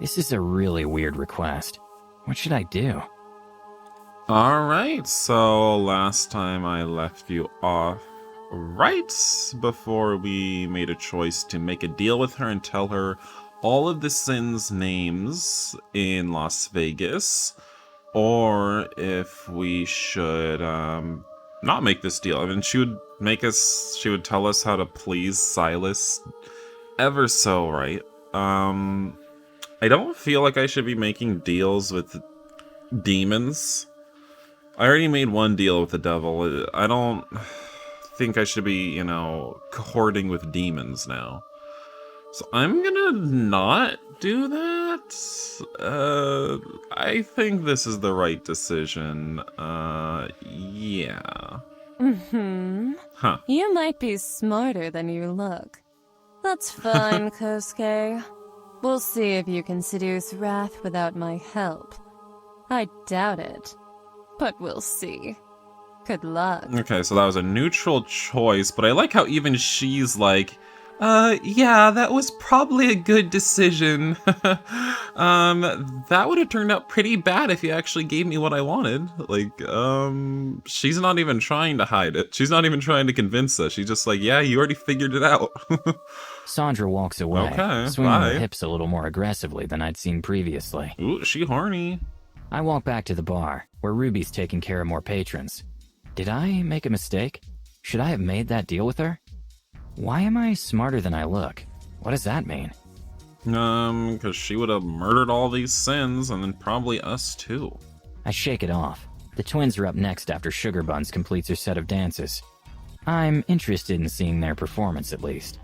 This is a really weird request. What should I do? Alright, so last time I left you off right before we made a choice to make a deal with her and tell her all of the Sin's names in Las Vegas, or if we should not make this deal. I mean, she would tell us how to please Silas ever so right. I don't feel like I should be making deals with demons. I already made one deal with the devil. I don't think I should be, cohorting with demons now. So I'm gonna not do that. I think this is the right decision. Yeah. Mm-hmm. Huh. You might be smarter than you look. That's fine, Kosuke. We'll see if you can seduce Wrath without my help. I doubt it, but we'll see. Good luck. Okay, so that was a neutral choice, but I like how even she's like, yeah, that was probably a good decision. That would have turned out pretty bad if you actually gave me what I wanted. Like, she's not even trying to hide it. She's not even trying to convince us. She's just like, yeah, you already figured it out. Sandra walks away, Okay, swinging bye. her hips a little more aggressively than I'd seen previously. Ooh, she horny. I walk back to the bar, where Ruby's taking care of more patrons. Did I make a mistake? Should I have made that deal with her? Why am I smarter than I look? What does that mean? Because she would have murdered all these Sins, and then probably us too. I shake it off. The twins are up next after Sugar Buns completes her set of dances. I'm interested in seeing their performance at least.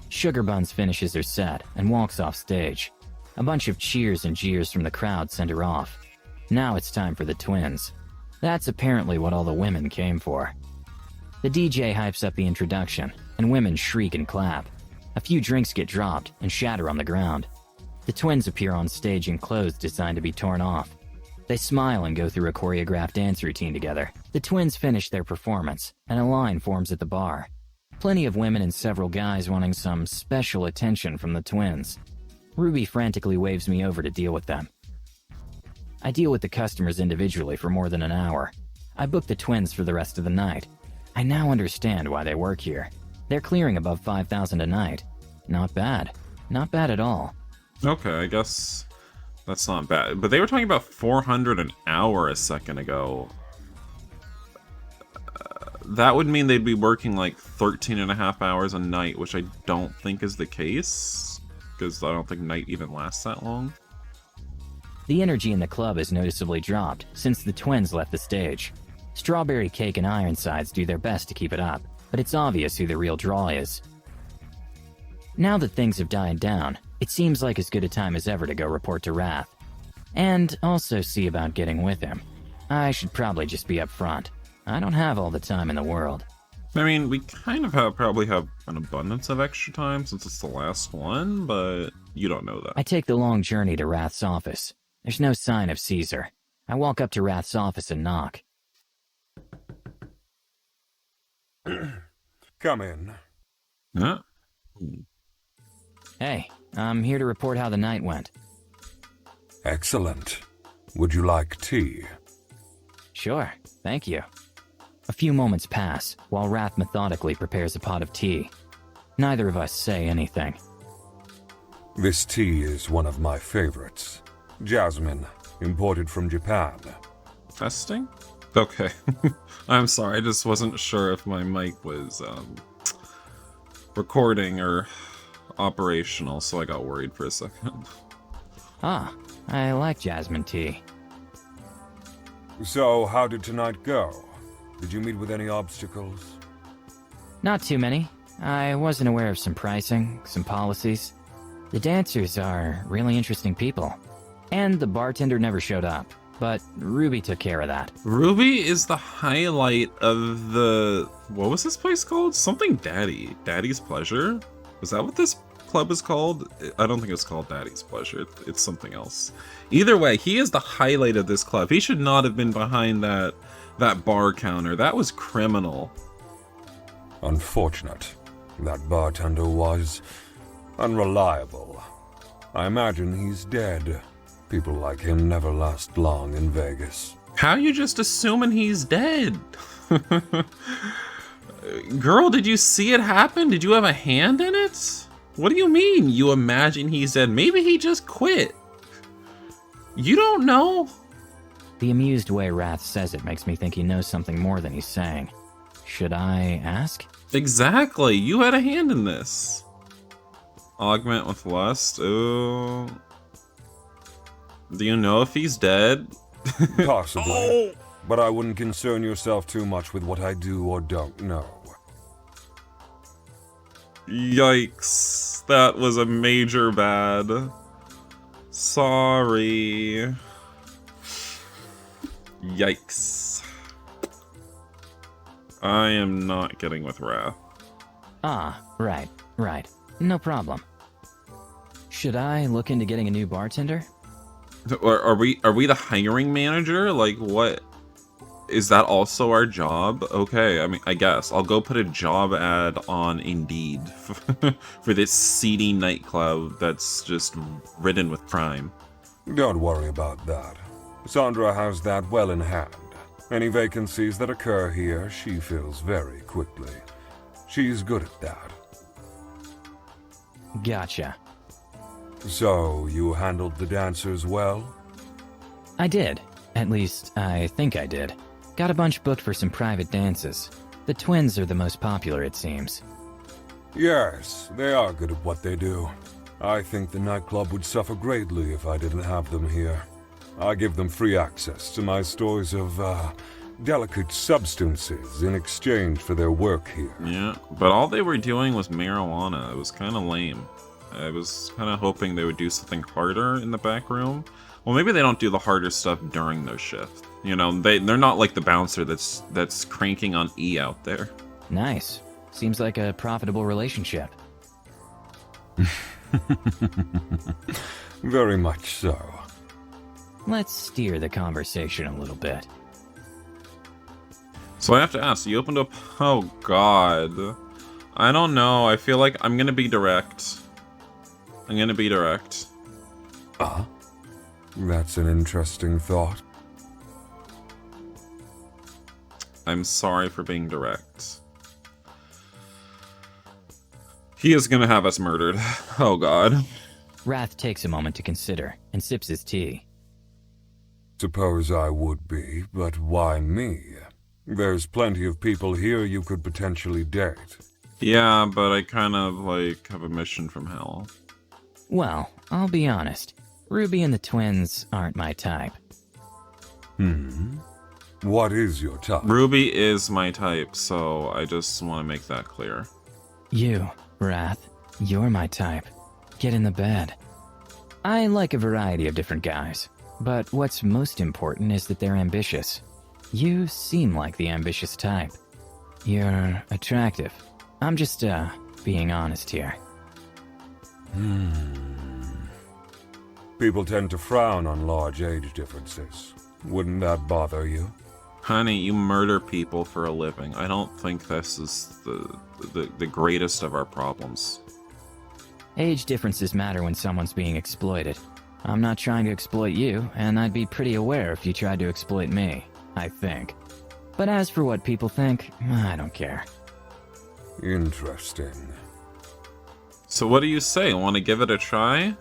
Sugar Buns finishes her set and walks off stage. A bunch of cheers and jeers from the crowd send her off. Now it's time for the twins. That's apparently what all the women came for. The DJ hypes up the introduction, and women shriek and clap. A few drinks get dropped and shatter on the ground. The twins appear on stage in clothes designed to be torn off. They smile and go through a choreographed dance routine together. The twins finish their performance, and a line forms at the bar. Plenty of women and several guys wanting some special attention from the twins. Ruby frantically waves me over to deal with them. I deal with the customers individually for more than an hour. I book the twins for the rest of the night. I now understand why they work here. They're clearing above 5,000 a night. Not bad. Not bad at all. Okay, I guess that's not bad. But they were talking about 400 an hour a second ago. That would mean they'd be working like 13 and a half hours a night, which I don't think is the case, because I don't think night even lasts that long. The energy in the club has noticeably dropped since the twins left the stage. Strawberry Cake and Ironsides do their best to keep it up, but it's obvious who the real draw is. Now that things have died down, it seems like as good a time as ever to go report to Wrath. And also see about getting with him. I should probably just be up front. I don't have all the time in the world. I mean, we kind of probably have an abundance of extra time since it's the last one, but you don't know that. I take the long journey to Wrath's office. There's no sign of Caesar. I walk up to Wrath's office and knock. Come in. Huh? Hey, I'm here to report how the night went. Excellent. Would you like tea? Sure, thank you. A few moments pass, while Wrath methodically prepares a pot of tea. Neither of us say anything. This tea is one of my favorites. Jasmine, imported from Japan. Testing? Okay. I'm sorry, I just wasn't sure if my mic was recording or operational, so I got worried for a second. Ah, I like jasmine tea. So, how did tonight go? Did you meet with any obstacles? Not too many. I wasn't aware of some pricing, some policies. The dancers are really interesting people. And the bartender never showed up, but Ruby took care of that. Ruby is the highlight of the... What was this place called? Something Daddy. Daddy's Pleasure? Was that what this club is called? I don't think it's called Daddy's Pleasure. It's something else. Either way, he is the highlight of this club. He should not have been behind that bar counter. That was criminal. Unfortunate. That bartender was unreliable. I imagine he's dead. People like him never last long in Vegas. How you just assuming he's dead? Girl, did you see it happen? Did you have a hand in it? What do you mean, you imagine he's dead? Maybe he just quit. You don't know? The amused way Wrath says it makes me think he knows something more than he's saying. Should I ask? Exactly, you had a hand in this. Augment with lust? Ooh. Do you know if he's dead? Possibly. Oh! But I wouldn't concern yourself too much with what I do or don't know. Yikes. That was a major bad. Sorry. Yikes. I am not getting with Wrath. Ah, right. No problem. Should I look into getting a new bartender? Are we the hiring manager? Like, what? Is that also our job? Okay, I mean, I guess. I'll go put a job ad on Indeed for this seedy nightclub that's just ridden with crime. Don't worry about that. Sandra has that well in hand. Any vacancies that occur here, she fills very quickly. She's good at that. Gotcha. So, you handled the dancers well? I did. At least, I think I did. Got a bunch booked for some private dances. The twins are the most popular, it seems. Yes, they are good at what they do. I think the nightclub would suffer greatly if I didn't have them here. I give them free access to my stores of, delicate substances in exchange for their work here. Yeah, but all they were doing was marijuana. It was kind of lame. I was kind of hoping they would do something harder in the back room. Well, maybe they don't do the harder stuff during their shift. You know, they're not like the bouncer that's cranking on E out there. Nice. Seems like a profitable relationship. Very much so. Let's steer the conversation a little bit. So I have to ask, you opened up... Oh, God. I don't know. I feel like I'm gonna be direct. That's an interesting thought. I'm sorry for being direct. He is gonna have us murdered. Oh, God. Wrath takes a moment to consider and sips his tea. Suppose I would be, but why me? There's plenty of people here you could potentially date. Yeah, but I kind of, like, have a mission from hell. Well, I'll be honest. Ruby and the twins aren't my type. What is your type? Ruby is my type, so I just want to make that clear. You, Wrath, you're my type. Get in the bed. I like a variety of different guys, but what's most important is that they're ambitious. You seem like the ambitious type. You're attractive. I'm just, being honest here. People tend to frown on large age differences. Wouldn't that bother you? Honey, you murder people for a living. I don't think this is the greatest of our problems. Age differences matter when someone's being exploited. I'm not trying to exploit you, and I'd be pretty aware if you tried to exploit me, I think. But as for what people think, I don't care. Interesting. So what do you say? Want to give it a try?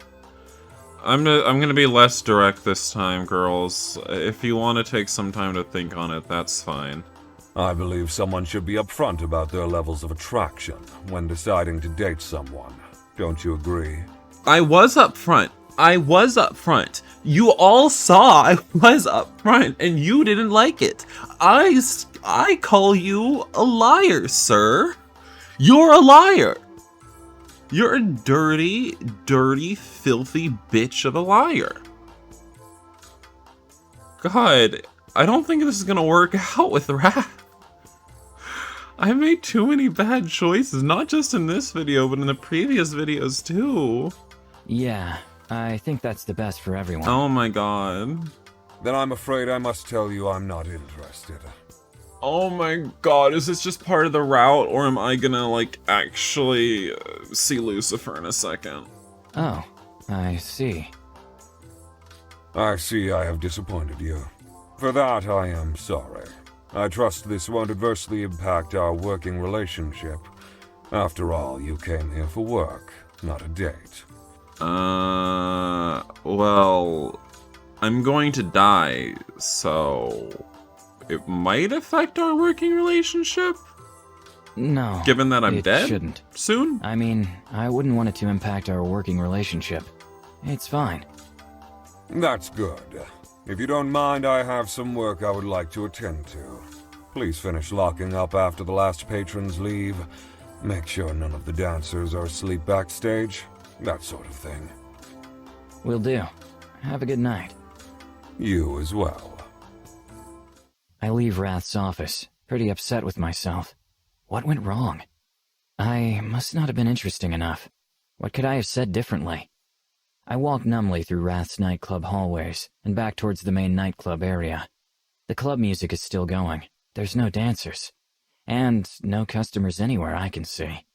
I'm gonna be less direct this time, girls. If you want to take some time to think on it, that's fine. I believe someone should be upfront about their levels of attraction when deciding to date someone. Don't you agree? I was upfront. You all saw I was upfront, and you didn't like it. I call you a liar, sir. You're a liar. You're a dirty, dirty, filthy bitch of a liar. God, I don't think this is gonna work out with Wrath. I made too many bad choices, not just in this video, but in the previous videos too. Yeah, I think that's the best for everyone. Oh my god. Then I'm afraid I must tell you I'm not interested. Oh my god, is this just part of the route, or am I gonna, like, actually see Lucifer in a second? Oh, I see. I see I have disappointed you. For that, I am sorry. I trust this won't adversely impact our working relationship. After all, you came here for work, not a date. Well, I'm going to die, so it might affect our working relationship? No. Given that I'm it dead? Shouldn't. Soon? I mean, I wouldn't want it to impact our working relationship. It's fine. That's good. If you don't mind, I have some work I would like to attend to. Please finish locking up after the last patrons leave. Make sure none of the dancers are asleep backstage. That sort of thing. Will do. Have a good night. You as well. I leave Wrath's office, pretty upset with myself. What went wrong? I must not have been interesting enough. What could I have said differently? I walk numbly through Wrath's nightclub hallways and back towards the main nightclub area. The club music is still going. There's no dancers. And no customers anywhere I can see.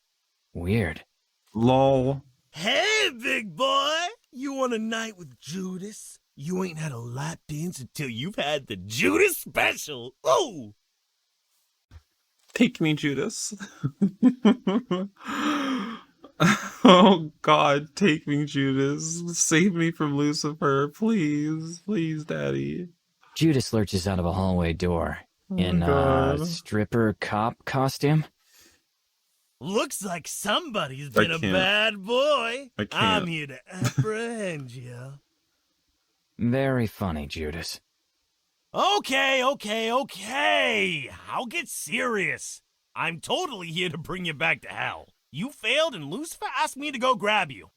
Weird. Lol. Hey, big boy! You want a night with Judas? You ain't had a lap dance until you've had the Judas special. Ooh! Take me, Judas. Oh god, take me, Judas. Save me from Lucifer, please. Please, Daddy. Judas lurches out of a hallway door in a God. stripper cop costume. Looks like somebody's been a can't. bad boy. I can't. I'm here to apprehend you. Very funny, Judas. Okay. I'll get serious. I'm totally here to bring you back to hell. You failed and Lucifer asked me to go grab you.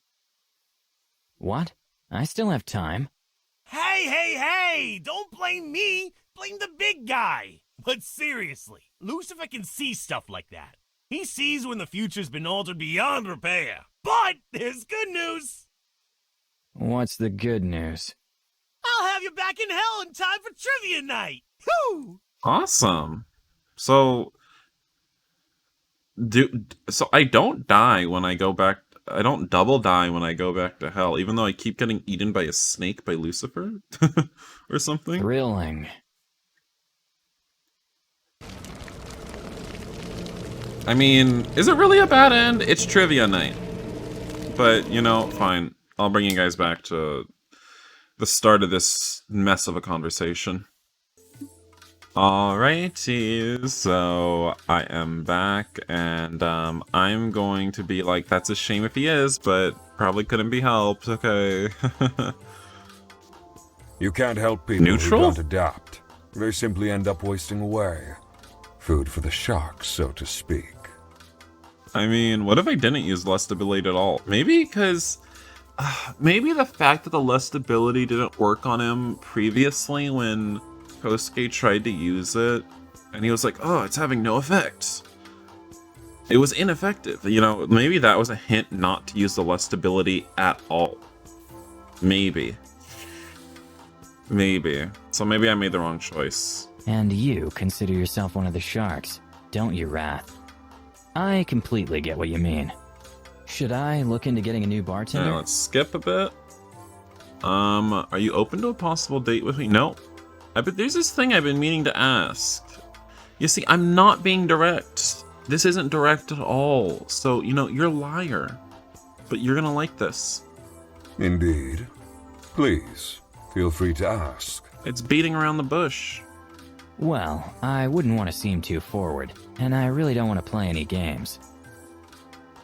What? I still have time. Hey! Don't blame me. Blame the big guy. But seriously, Lucifer can see stuff like that. He sees when the future's been altered beyond repair. But there's good news. What's the good news? I'll have you back in hell in time for trivia night. Whew! Awesome. So I don't die when I go back. I don't double die when I go back to hell, even though I keep getting eaten by a snake by Lucifer or something. Thrilling. I mean, is it really a bad end? It's trivia night. But, you know, fine. I'll bring you guys back to the start of this mess of a conversation. Alrighty, so I am back, and I'm going to be like, that's a shame if he is, but probably couldn't be helped, okay. You can't help people Neutral? who don't adapt. They simply end up wasting away. Food for the sharks, so to speak. I mean, what if I didn't use lust ability at all? Maybe because... maybe the fact that the lust ability didn't work on him previously when Kosuke tried to use it, and he was like, oh, it's having no effect. It was ineffective. You know, maybe that was a hint not to use the lust ability at all. Maybe. So maybe I made the wrong choice. And you consider yourself one of the sharks, don't you, Wrath? I completely get what you mean. Should I look into getting a new bartender? Let's skip a bit. Are you open to a possible date with me? No. But there's this thing I've been meaning to ask. You see, I'm not being direct. This isn't direct at all. So, you know, you're a liar. But you're gonna like this. Indeed. Please, feel free to ask. It's beating around the bush. Well, I wouldn't want to seem too forward, and I really don't want to play any games.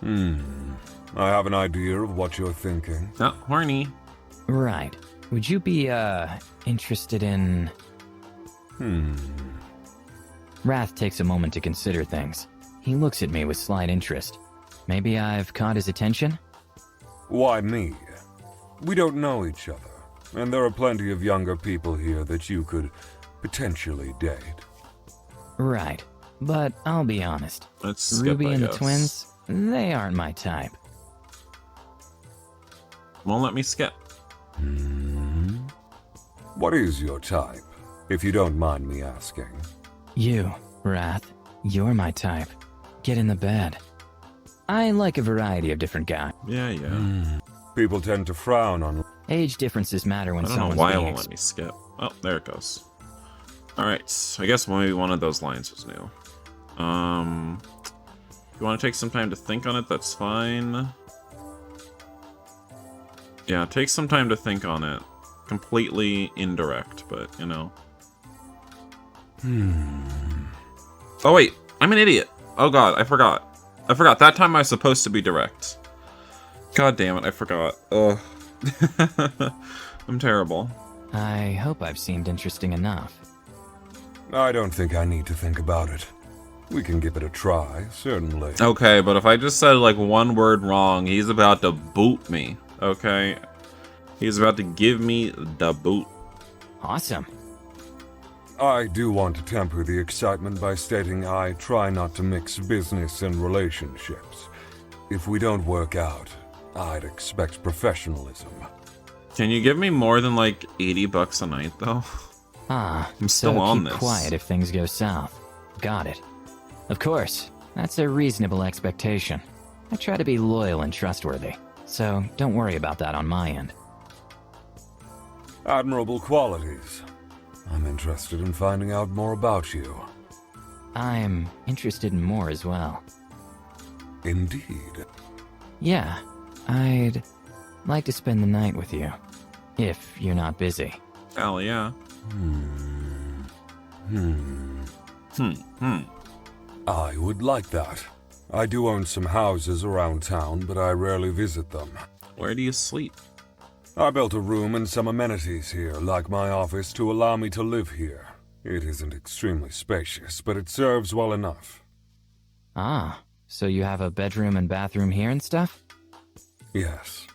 I have an idea of what you're thinking. Not horny. Right. Would you be, interested in... Wrath takes a moment to consider things. He looks at me with slight interest. Maybe I've caught his attention? Why me? We don't know each other, and there are plenty of younger people here that you could potentially date. Right. But I'll be honest. Let's skip, Ruby I and the guess. twins, they aren't my type. Won't let me skip. What is your type, if you don't mind me asking? You, Wrath, you're my type. Get in the bed. I like a variety of different guys. Yeah. People tend to frown on... Age differences matter when I don't know someone's why it being won't let me skip. Oh, there it goes. Alright, I guess maybe one of those lines was new. If you want to take some time to think on it, that's fine. Yeah, take some time to think on it. Completely indirect, but, you know. Oh, wait. I'm an idiot. Oh, God. I forgot. That time I was supposed to be direct. God damn it. I forgot. Ugh. I'm terrible. I hope I've seemed interesting enough. I don't think I need to think about it. We can give it a try, certainly. Okay, but if I just said, like, one word wrong, he's about to boot me. Okay? He's about to give me the boot. Awesome. I do want to temper the excitement by stating I try not to mix business and relationships. If we don't work out, I'd expect professionalism. Can you give me more than, like, $80 a night, though? Ah, I'm still so on keep this. quiet if things go south. Got it. Of course, that's a reasonable expectation. I try to be loyal and trustworthy, so don't worry about that on my end. Admirable qualities. I'm interested in finding out more about you. I'm interested in more as well. Indeed. Yeah, I'd like to spend the night with you, if you're not busy. Hell yeah. I would like that. I do own some houses around town, but I rarely visit them. Where do you sleep? I built a room and some amenities here, like my office, to allow me to live here. It isn't extremely spacious, but it serves well enough. Ah, so you have a bedroom and bathroom here and stuff? Yes.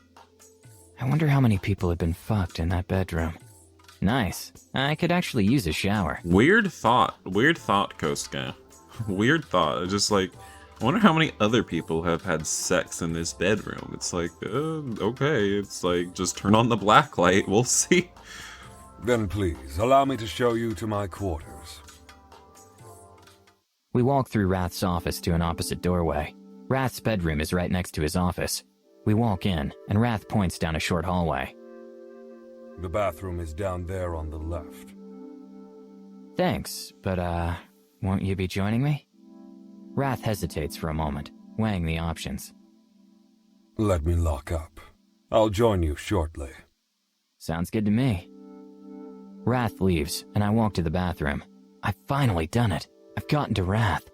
I wonder how many people have been fucked in that bedroom. Nice. I could actually use a shower. Weird thought, Kosuke. Weird thought. Just like, I wonder how many other people have had sex in this bedroom. It's like, okay. It's like, just turn on the black light. We'll see. Then please, allow me to show you to my quarters. We walk through Rath's office to an opposite doorway. Rath's bedroom is right next to his office. We walk in, and Rath points down a short hallway. The bathroom is down there on the left. Thanks, but won't you be joining me? Rath hesitates for a moment, weighing the options. Let me lock up. I'll join you shortly. Sounds good to me. Rath leaves, and I walk to the bathroom. I've finally done it. I've gotten to Rath.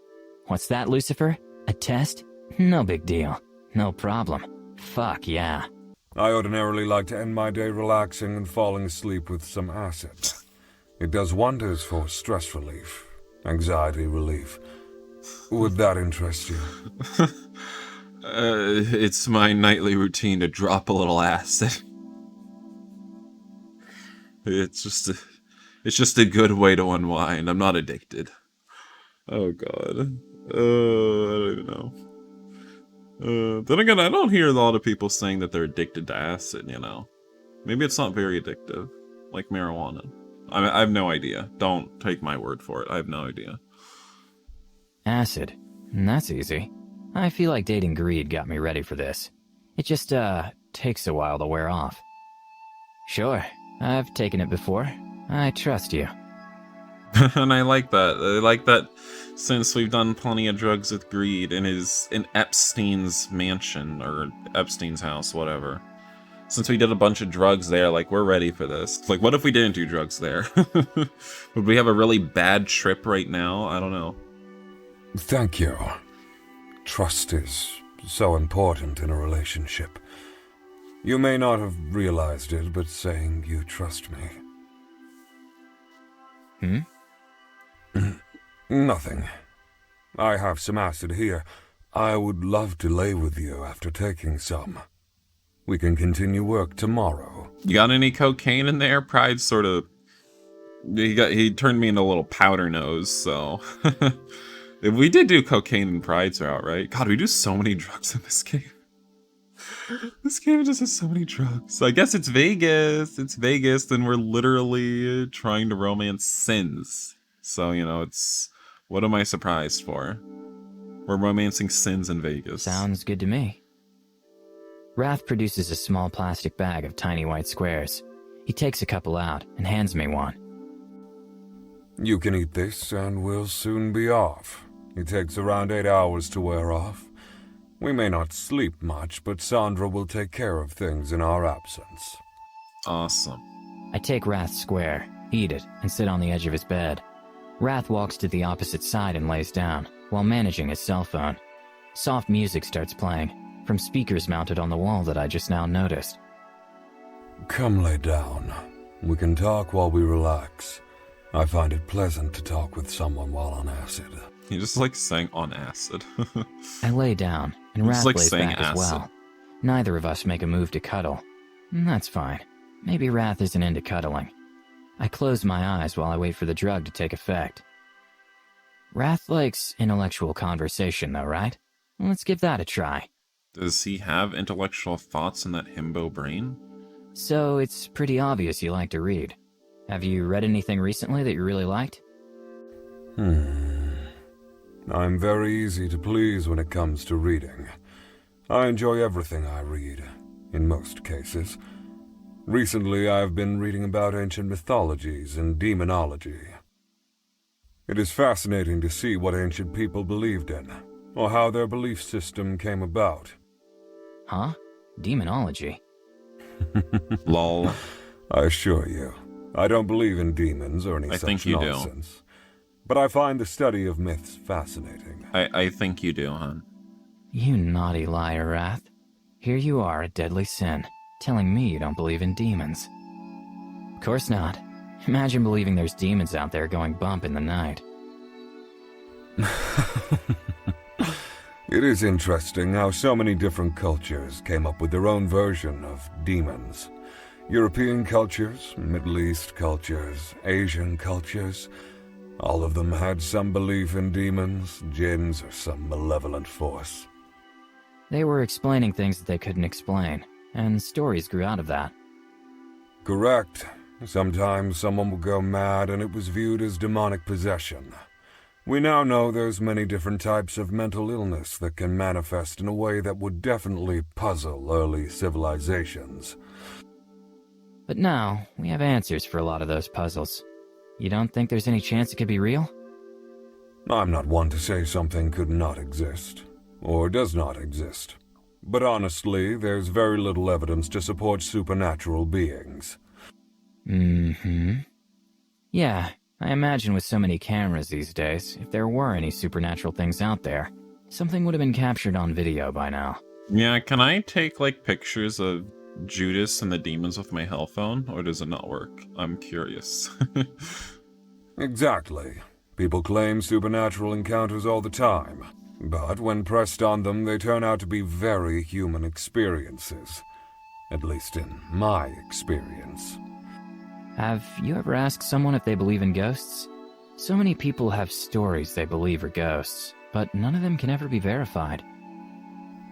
What's that, Lucifer? A test? No big deal. No problem. Fuck yeah. I ordinarily like to end my day relaxing and falling asleep with some acid. It does wonders for stress relief, anxiety relief. Would that interest you? It's my nightly routine to drop a little acid. It's just a good way to unwind. I'm not addicted. Oh god. I don't even know. Then again, I don't hear a lot of people saying that they're addicted to acid, you know. Maybe it's not very addictive, like marijuana. I have no idea. Don't take my word for it. I have no idea. Acid. That's easy. I feel like dating greed got me ready for this. It just, takes a while to wear off. Sure, I've taken it before. I trust you. And I like that. I like that since we've done plenty of drugs with greed in Epstein's mansion, or Epstein's house, whatever. Since we did a bunch of drugs there, like, we're ready for this. Like, what if we didn't do drugs there? Would we have a really bad trip right now? I don't know. Thank you. Trust is so important in a relationship. You may not have realized it, but saying you trust me. Nothing. I have some acid here. I would love to lay with you after taking some. We can continue work tomorrow. You got any cocaine in there? Pride sort of... He turned me into a little powder nose, so... We did do cocaine in Pride's route, right? God, we do so many drugs in this game. This game just has so many drugs. I guess it's Vegas. It's Vegas, and we're literally trying to romance sins. So, you know, it's... What am I surprised for? We're romancing sins in Vegas. Sounds good to me. Wrath produces a small plastic bag of tiny white squares. He takes a couple out and hands me one. You can eat this and we'll soon be off. It takes around 8 hours to wear off. We may not sleep much, but Sandra will take care of things in our absence. Awesome. I take Wrath's square, eat it, and sit on the edge of his bed. Wrath walks to the opposite side and lays down, while managing his cell phone. Soft music starts playing, from speakers mounted on the wall that I just now noticed. Come lay down. We can talk while we relax. I find it pleasant to talk with someone while on acid. He just like saying on acid. I lay down, and Wrath like lays saying back acid. as well. Neither of us make a move to cuddle. That's fine. Maybe Wrath isn't into cuddling. I close my eyes while I wait for the drug to take effect. Wrath likes intellectual conversation though, right? Let's give that a try. Does he have intellectual thoughts in that himbo brain? So it's pretty obvious you like to read. Have you read anything recently that you really liked? I'm very easy to please when it comes to reading. I enjoy everything I read, in most cases. Recently, I've been reading about ancient mythologies and demonology. It is fascinating to see what ancient people believed in, or how their belief system came about. Huh? Demonology? Lol. I assure you, I don't believe in demons or any I such think you do. nonsense. But I find the study of myths fascinating. I think you do, hon. You naughty liar, Wrath. Here you are, a deadly sin, telling me you don't believe in demons. Of course not. Imagine believing there's demons out there going bump in the night. It is interesting how so many different cultures came up with their own version of demons. European cultures, Middle East cultures, Asian cultures, all of them had some belief in demons, jinns, or some malevolent force. They were explaining things that they couldn't explain, and stories grew out of that. Correct. Sometimes someone would go mad and it was viewed as demonic possession. We now know there's many different types of mental illness that can manifest in a way that would definitely puzzle early civilizations. But now, we have answers for a lot of those puzzles. You don't think there's any chance it could be real? I'm not one to say something could not exist, or does not exist. But honestly, there's very little evidence to support supernatural beings. Yeah, I imagine with so many cameras these days, if there were any supernatural things out there, something would have been captured on video by now. Yeah, can I take like pictures of Judas and the demons with my hell phone, or does it not work? I'm curious. Exactly. People claim supernatural encounters all the time, but when pressed on them, they turn out to be very human experiences. At least in my experience. Have you ever asked someone if they believe in ghosts? So many people have stories they believe are ghosts, but none of them can ever be verified.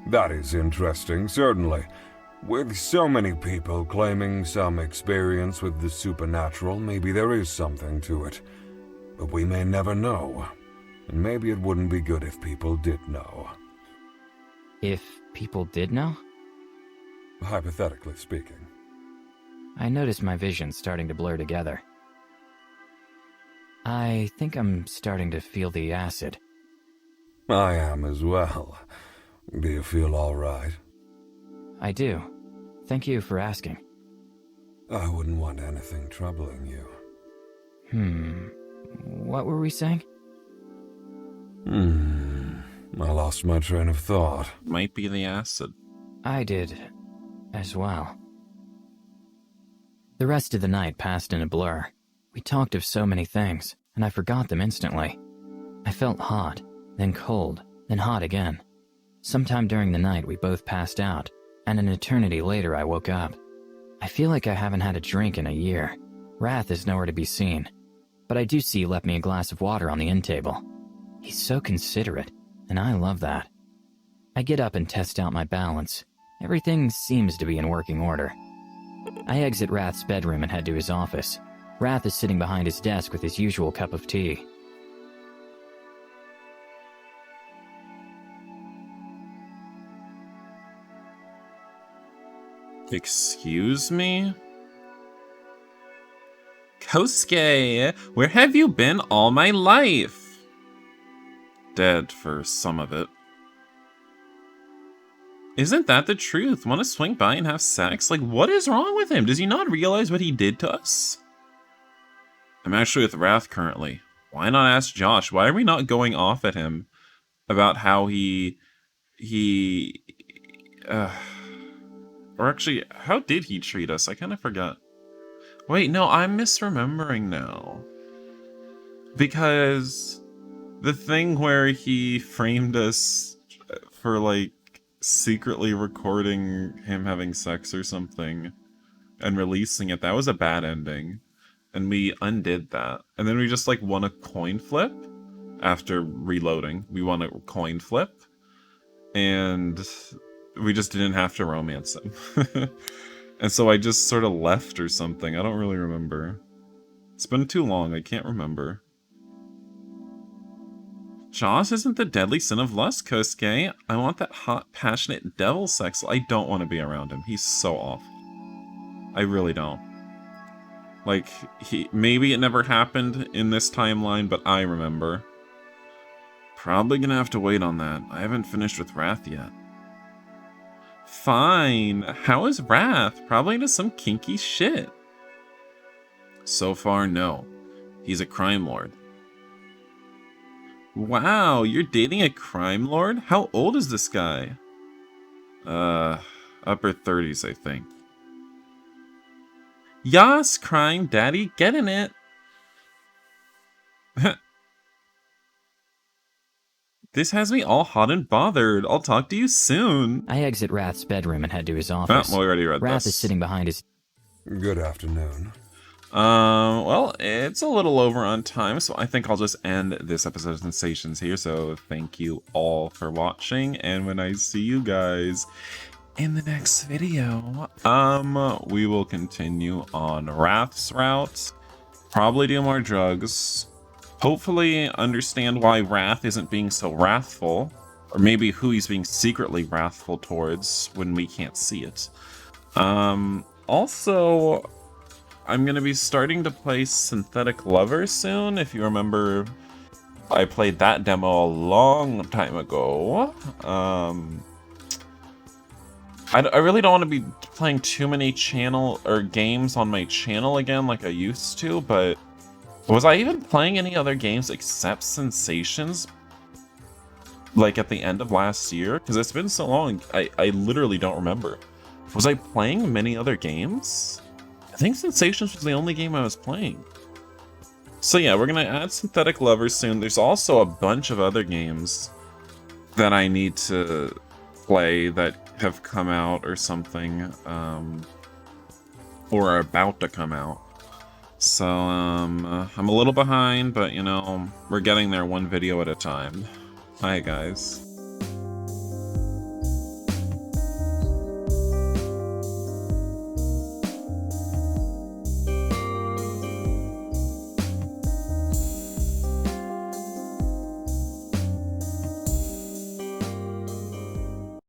That is interesting, certainly. With so many people claiming some experience with the supernatural, maybe there is something to it. But we may never know. And maybe it wouldn't be good if people did know. If people did know? Hypothetically speaking. I noticed my vision starting to blur together. I think I'm starting to feel the acid. I am as well. Do you feel all right? I do. Thank you for asking. I wouldn't want anything troubling you. What were we saying? I lost my train of thought. Might be the acid. I did, as well. The rest of the night passed in a blur. We talked of so many things, and I forgot them instantly. I felt hot, then cold, then hot again. Sometime during the night we both passed out, and an eternity later I woke up. I feel like I haven't had a drink in a year. Wrath is nowhere to be seen, but I do see he left me a glass of water on the end table. He's so considerate, and I love that. I get up and test out my balance. Everything seems to be in working order. I exit Wrath's bedroom and head to his office. Wrath is sitting behind his desk with his usual cup of tea. Excuse me? Kosuke, where have you been all my life? Dead for some of it. Isn't that the truth? Want to swing by and have sex? Like, what is wrong with him? Does he not realize what he did to us? I'm actually with Wrath currently. Why not ask Josh? Why are we not going off at him about how or actually, how did he treat us? I kind of forgot. Wait, no, I'm misremembering now. Because the thing where he framed us for, like, secretly recording him having sex or something and releasing it, that was a bad ending. And we undid that. And then we just, like, won a coin flip after reloading. We won a coin flip. And we just didn't have to romance him. And so I just sort of left or something. I don't really remember. It's been too long. I can't remember. Joss isn't the deadly sin of lust, Kosuke. I want that hot, passionate devil sex. I don't want to be around him. He's so awful. I really don't. Like, maybe it never happened in this timeline, but I remember. Probably gonna have to wait on that. I haven't finished with Wrath yet. Fine. How is Wrath? Probably into some kinky shit. So far, no. He's a crime lord. Wow, you're dating a crime lord? How old is this guy? Upper 30s, I think. Yas, crime daddy, get in it. This has me all hot and bothered. I'll talk to you soon. I exit Wrath's bedroom and head to his office. Oh, we already read Wrath this. is sitting behind his... Good afternoon. Well, it's a little over on time, so I think I'll just end this episode of Sinsations here. So thank you all for watching, and when I see you guys in the next video, we will continue on Wrath's route, probably do more drugs, hopefully understand why Wrath isn't being so wrathful, or maybe who he's being secretly wrathful towards when we can't see it. Also, I'm going to be starting to play Synthetic Lover soon. If you remember, I played that demo a long time ago. I really don't want to be playing too many games on my channel again like I used to, but was I even playing any other games except Sinsations? Like at the end of last year? Because it's been so long, I literally don't remember. Was I playing many other games? I think Sinsations was the only game I was playing. So yeah, we're gonna add Synthetic Lover soon. There's also a bunch of other games that I need to play that have come out or something, or are about to come out. So I'm a little behind, but you know, we're getting there one video at a time. Bye guys.